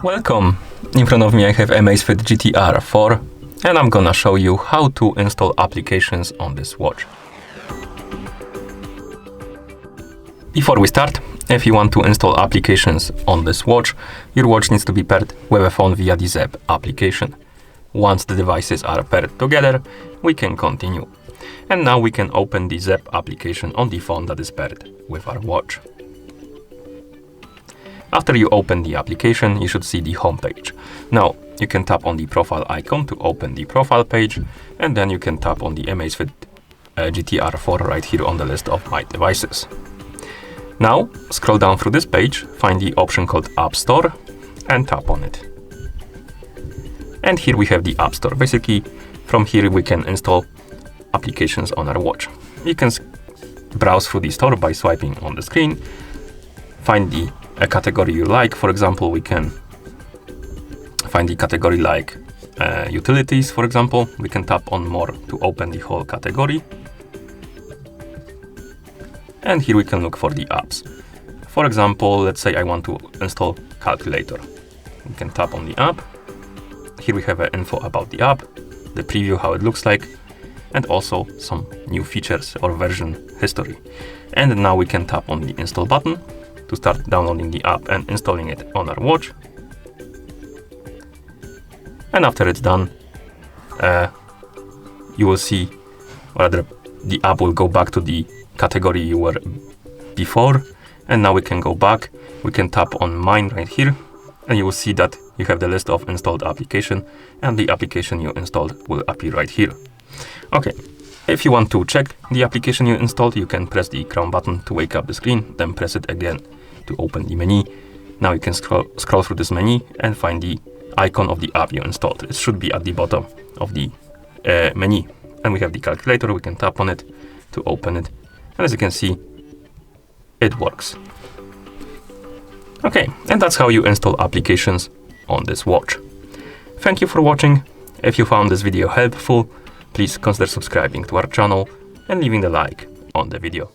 Welcome! In front of me I have Amazfit GTR 4 and I'm gonna show you how to install applications on this watch. Before we start, if you want to install applications on this watch, your watch needs to be paired with a phone via the Zepp application. Once the devices are paired together, we can continue. And now we can open the Zepp application on the phone that is paired with our watch. After you open the application, you should see the home page. Now, you can tap on the profile icon to open the profile page, and then you can tap on the Amazfit GTR 4 right here on the list of my devices. Now, scroll down through this page, find the option called App Store, and tap on it. And here we have the App Store. Basically, from here we can install applications on our watch. You can browse through the store by swiping on the screen, find a category you like. For example, we can find the category like utilities, for example. We can tap on more to open the whole category. And here we can look for the apps. For example, let's say I want to install calculator. We can tap on the app. Here we have info about the app, the preview, how it looks like, and also some new features or version history. And now we can tap on the install button to start downloading the app and installing it on our watch. And after it's done, you will see, or rather, the app will go back to the category you were before. And now we can go back. We can tap on mine right here, and you will see that you have the list of installed application, and the application you installed will appear right here. Okay, if you want to check the application you installed, you can press the crown button to wake up the screen, then press it again to open the menu. Now you can scroll through this menu and find the icon of the app you installed. It should be at the bottom of the menu. And we have the calculator, we can tap on it to open it. And as you can see, it works. Okay, and that's how you install applications on this watch. Thank you for watching. If you found this video helpful, please consider subscribing to our channel and leaving a like on the video.